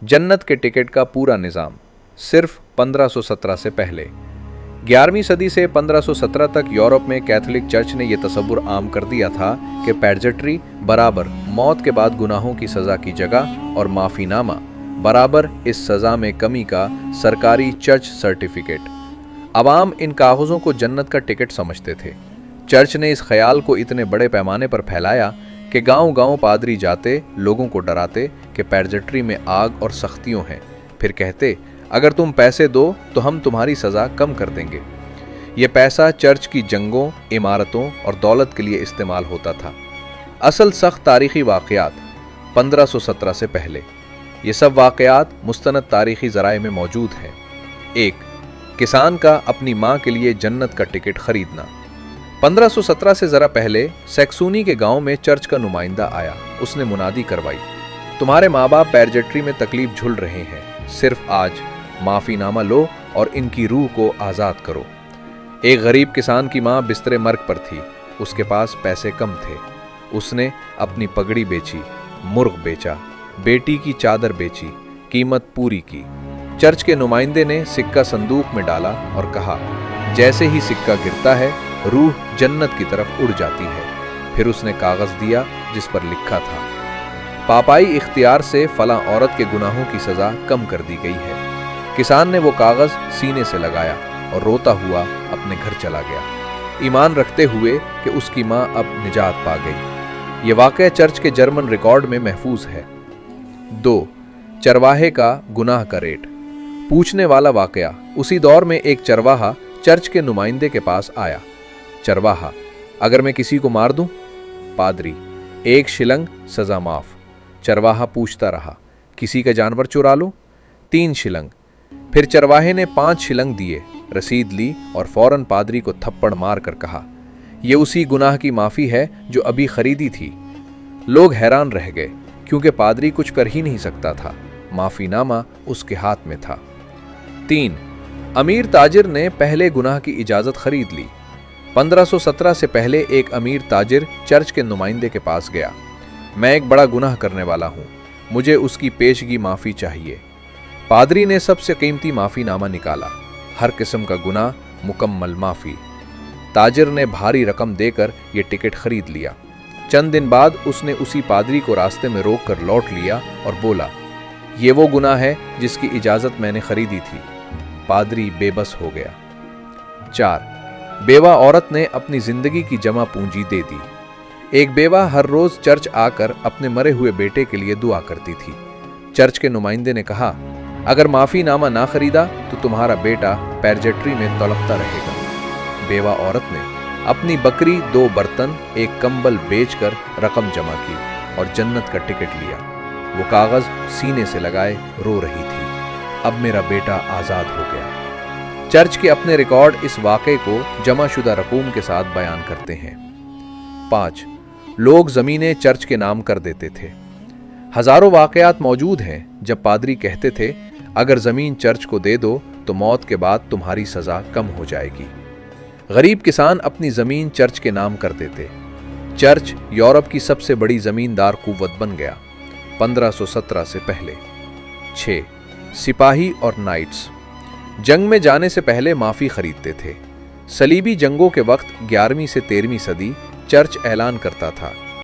जन्नत के टिकट का पूरा निज़ाम सिर्फ 1517 से पहले। 11वीं सदी से 1517 तक यूरोप में कैथोलिक चर्च ने यह तसव्वुर आम कर दिया था कि पैरजट्री बराबर मौत के बाद गुनाहों की सज़ा की जगह और माफ़ीनामा बराबर इस सज़ा में कमी का सरकारी चर्च सर्टिफिकेट। अवाम इन कागज़ों को जन्नत का टिकट समझते थे। चर्च ने इस ख्याल को इतने बड़े पैमाने पर फैलाया कि गांव-गांव पादरी जाते, लोगों को डराते कि पैरजट्री में आग और सख्तियों हैं, फिर कहते अगर तुम पैसे दो तो हम तुम्हारी सज़ा कम कर देंगे। ये पैसा चर्च की जंगों, इमारतों और दौलत के लिए इस्तेमाल होता था। असल सख्त तारीख़ी वाक़यात 1517 से पहले। ये सब वाक़यात मुस्तनद तारीख़ी ज़राए में मौजूद हैं। 1. किसान का अपनी माँ के लिए जन्नत का टिकट खरीदना। 1517 से ज़रा पहले सैक्सोनी के गांव में चर्च का नुमाइंदा आया। उसने मुनादी करवाई, तुम्हारे माँ बाप पैरजट्री में तकलीफ झुल रहे हैं, सिर्फ आज माफ़ीनामा लो और इनकी रूह को आज़ाद करो। एक गरीब किसान की माँ बिस्तरे मर्ग पर थी, उसके पास पैसे कम थे। उसने अपनी पगड़ी बेची, मुर्ग बेचा, बेटी की चादर बेची, कीमत पूरी की। चर्च के नुमाइंदे ने सिक्का संदूक में डाला और कहा, जैसे ही सिक्का गिरता है रूह जन्नत की तरफ उड़ जाती है। फिर उसने कागज़ दिया जिस पर लिखा था, पापाई इख्तियार से फलां औरत के गुनाहों की सज़ा कम कर दी गई है। किसान ने वो कागज़ सीने से लगाया और रोता हुआ अपने घर चला गया, ईमान रखते हुए कि उसकी माँ अब निजात पा गई। ये वाक़या चर्च के जर्मन रिकॉर्ड में महफूज है। 2. चरवाहे का गुनाह का रेट। पूछने वाला वाक़या। उसी दौर में एक चरवाहा चर्च के नुमाइंदे के पास आया। चरवाहा, अगर मैं किसी को मार दूं? पादरी, 1 शिलंग सज़ा माफ़। चरवाहा पूछता रहा, किसी का जानवर चुरा लो? 3 शिलंग। फिर चरवाहे ने 5 शिलंग दिए, रसीद ली और फौरन पादरी को थप्पड़ मार कर कहा, यह उसी गुनाह की माफ़ी है जो अभी खरीदी थी। लोग हैरान रह गए क्योंकि पादरी कुछ कर ही नहीं सकता था, माफ़ीनामा उसके हाथ में था। 3. अमीर ताजिर ने पहले गुनाह की इजाज़त खरीद ली। 1517 से पहले एक अमीर ताजिर चर्च के नुमाइंदे के पास गया, मैं एक बड़ा गुनाह करने वाला हूँ, मुझे उसकी पेशगी माफ़ी चाहिए। पादरी ने सबसे कीमती माफ़ीनामा निकाला, हर किस्म का गुनाह, मुकम्मल माफ़ी। ताजिर ने भारी रकम देकर यह टिकट खरीद लिया। चंद दिन बाद उसने उसी पादरी को रास्ते में रोक कर लौट लिया और बोला, ये वो गुनाह है जिसकी इजाज़त मैंने खरीदी थी। पादरी बेबस हो गया। 4. बेवा औरत ने अपनी जिंदगी की जमा पूंजी दे दी। एक बेवा हर रोज चर्च आकर अपने मरे हुए बेटे के लिए दुआ करती थी। चर्च के नुमाइंदे ने कहा, अगर माफ़ीनामा ना खरीदा तो तुम्हारा बेटा पैरजट्री में तड़पता रहेगा। बेवा औरत ने अपनी बकरी, 2 बर्तन, 1 कंबल बेचकर रकम जमा की और जन्नत का टिकट लिया। वो कागज़ सीने से लगाए रो रही थी, अब मेरा बेटा आज़ाद हो गया। चर्च के अपने रिकॉर्ड इस वाक़े को जमाशुदा रकूम के साथ बयान करते हैं। 5. लोग ज़मीनें चर्च के नाम कर देते थे। हज़ारों वाक़यात मौजूद हैं जब पादरी कहते थे, अगर ज़मीन चर्च को दे दो तो मौत के बाद तुम्हारी सज़ा कम हो जाएगी। गरीब किसान अपनी ज़मीन चर्च के नाम कर देते। चर्च यूरोप की सबसे बड़ी ज़मींदार कुव्वत बन गया 1517 से पहले। 6. सिपाही और नाइट्स जंग में जाने से पहले माफ़ी खरीदते थे। सलीबी जंगों के वक्त 11वीं से 13वीं सदी चर्च ऐलान करता था